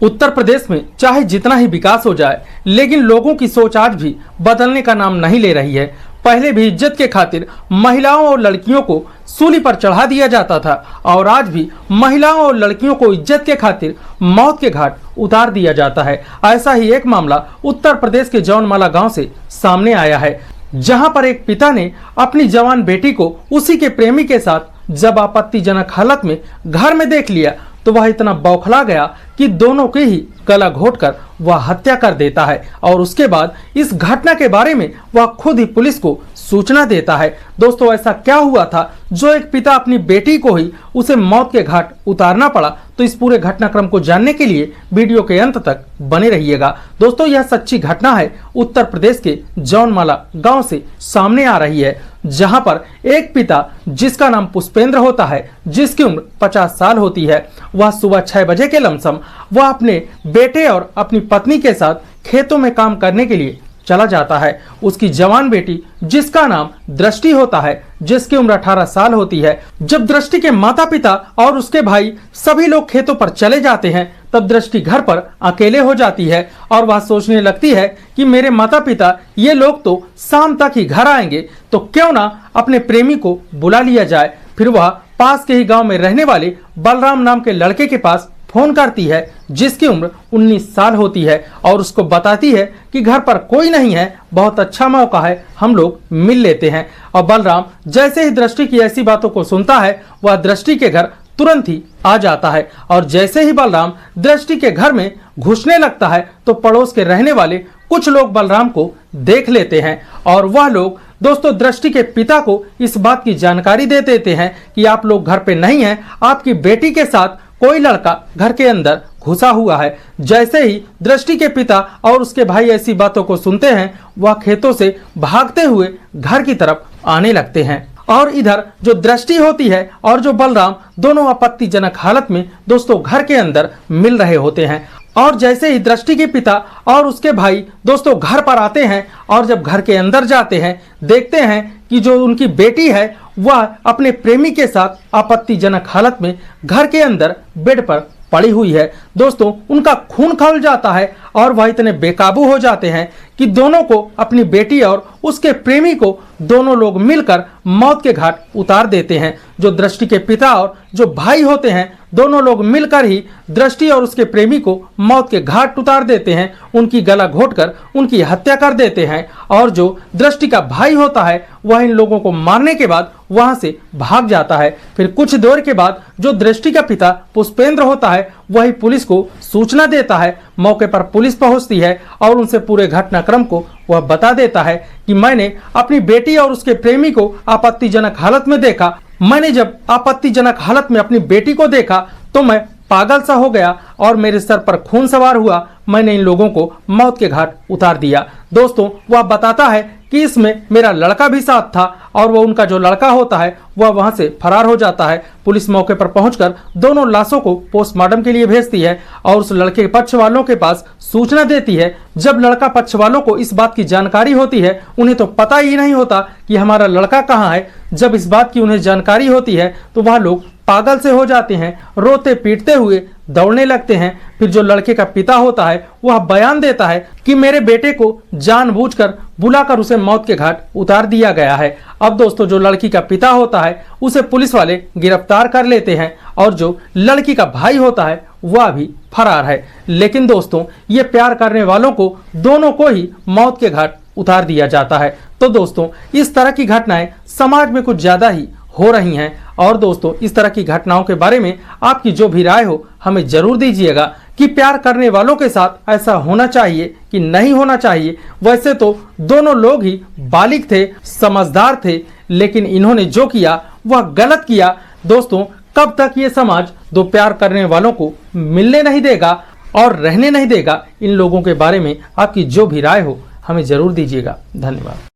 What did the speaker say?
उत्तर प्रदेश में चाहे जितना ही विकास हो जाए, लेकिन लोगों की सोच आज भी बदलने का नाम नहीं ले रही है। पहले भी इज्जत के खातिर महिलाओं और लड़कियों को सूली पर चढ़ा दिया जाता था और आज भी महिलाओं और लड़कियों को इज्जत के खातिर मौत के घाट उतार दिया जाता है। ऐसा ही एक मामला उत्तर प्रदेश के जौनमाला गांव से सामने आया है, जहां पर एक पिता ने अपनी जवान बेटी को उसी के प्रेमी के साथ जब आपत्तिजनक हालत में घर में देख लिया तो वह इतना बौखला गया कि दोनों के ही गला घोंटकर वह हत्या कर देता है और उसके बाद इस घटना के बारे में वह खुद ही पुलिस को सूचना देता है। दोस्तों, ऐसा क्या हुआ था जो एक पिता अपनी बेटी को ही उसे मौत के घाट उतारना पड़ा? तो इस पूरे घटनाक्रम को जानने के लिए वीडियो के अंत तक बने रहिएगा। दोस्तों, यह सच्ची घटना है, उत्तर प्रदेश के जौनमाला गांव से सामने आ रही है, जहां पर एक पिता जिसका नाम पुष्पेंद्र होता है, जिसकी उम्र 50 साल होती है, वह सुबह 6 बजे के लमसम वह अपने बेटे और अपनी पत्नी के साथ खेतों में काम करने के लिए चला जाता है। उसकी जवान बेटी जिसका नाम दृष्टि होता है, जिसकी उम्र 18 साल होती है। जब दृष्टि के माता पिता और उसके भाई सभी लोग खेतों पर चले जाते हैं, तब दृष्टि घर पर अकेले हो जाती है और वह सोचने लगती है कि मेरे माता पिता ये लोग तो शाम तक ही घर आएंगे, तो क्यों ना अपने प्रेमी को बुला लिया जाए। फिर वह पास के ही गांव में रहने वाले बलराम नाम के लड़के के पास फोन करती है, जिसकी उम्र 19 साल होती है, और उसको बताती है कि घर पर कोई नहीं है, बहुत अच्छा मौका है, हम लोग मिल लेते हैं। और बलराम जैसे ही दृष्टि की ऐसी बातों को सुनता है, वह दृष्टि के घर तुरंत ही आ जाता है। और जैसे ही बलराम दृष्टि के घर में घुसने लगता है तो पड़ोस के रहने वाले कुछ लोग बलराम को देख लेते हैं और वह लोग दोस्तों दृष्टि के पिता को इस बात की जानकारी दे देते हैं कि आप लोग घर पे नहीं हैं, आपकी बेटी के साथ कोई लड़का घर के अंदर घुसा हुआ है। जैसे ही दृष्टि के पिता और उसके भाई ऐसी बातों को सुनते हैं, वह खेतों से भागते हुए घर की तरफ आने लगते हैं। और इधर जो दृष्टि होती है और जो बलराम दोनों आपत्तिजनक हालत में दोस्तों घर के अंदर मिल रहे होते हैं। और जैसे ही दृष्टि के पिता और उसके भाई दोस्तों घर पर आते हैं और जब घर के अंदर जाते हैं, देखते हैं कि जो उनकी बेटी है वह अपने प्रेमी के साथ आपत्तिजनक हालत में घर के अंदर बेड पर पड़ी हुई है। दोस्तों, उनका खून खौल जाता है और वह इतने बेकाबू हो जाते हैं कि दोनों को, अपनी बेटी और उसके प्रेमी को, दोनों लोग मिलकर मौत के घाट उतार देते हैं। जो दृष्टि के पिता और जो भाई होते हैं, दोनों लोग मिलकर ही दृष्टि और उसके प्रेमी को मौत के घाट उतार देते हैं, उनकी गला घोंटकर उनकी हत्या कर देते हैं। और जो दृष्टि का भाई होता है, वह इन लोगों को मारने के बाद वहां से भाग जाता है। फिर कुछ देर के बाद जो दृष्टि का पिता पुष्पेंद्र होता है, वही पुलिस को सूचना देता है। मौके पर पुलिस पहुंचती है और उनसे पूरे घटनाक्रम को वह बता देता है कि मैंने अपनी बेटी और उसके प्रेमी को आपत्तिजनक हालत में देखा। मैंने जब आपत्तिजनक हालत में अपनी बेटी को देखा तो मैं पागल सा हो गया और मेरे सर पर खून सवार हुआ। मैंने इन लोगों को मौत के घाट उतार दिया। दोस्तों, वह बताता है कि इसमें मेरा लड़का भी साथ था और वह उनका जो लड़का होता है वह वहां से फरार हो जाता है। पुलिस मौके पर पहुंचकर दोनों लाशों को पोस्टमार्टम के लिए भेजती है और उस लड़के के पक्ष वालों के पास सूचना देती है। जब लड़का पक्ष वालों को इस बात की जानकारी होती है, उन्हें तो पता ही नहीं होता कि हमारा लड़का कहाँ है। जब इस बात की उन्हें जानकारी होती है तो वह लोग पागल से हो जाते हैं, रोते पीटते हुए दौड़ने लगते हैं। फिर जो लड़के का पिता होता है वह बयान देता है कि मेरे बेटे को जानबूझकर बुलाकर उसे मौत के घाट उतार दिया गया है। अब दोस्तों, जो लड़की का पिता होता है उसे पुलिस वाले गिरफ्तार कर लेते हैं और जो लड़की का भाई होता है वह भी फरार है। लेकिन दोस्तों, ये प्यार करने वालों को दोनों को ही मौत के घाट उतार दिया जाता है। तो दोस्तों, इस तरह की घटनाएं समाज में कुछ ज्यादा ही हो रही हैं। और दोस्तों, इस तरह की घटनाओं के बारे में आपकी जो भी राय हो हमें जरूर दीजिएगा कि प्यार करने वालों के साथ ऐसा होना चाहिए कि नहीं होना चाहिए। वैसे तो दोनों लोग ही बालिग थे, समझदार थे, लेकिन इन्होंने जो किया वह गलत किया। दोस्तों, कब तक ये समाज दो प्यार करने वालों को मिलने नहीं देगा और रहने नहीं देगा? इन लोगों के बारे में आपकी जो भी राय हो हमें जरूर दीजिएगा। धन्यवाद।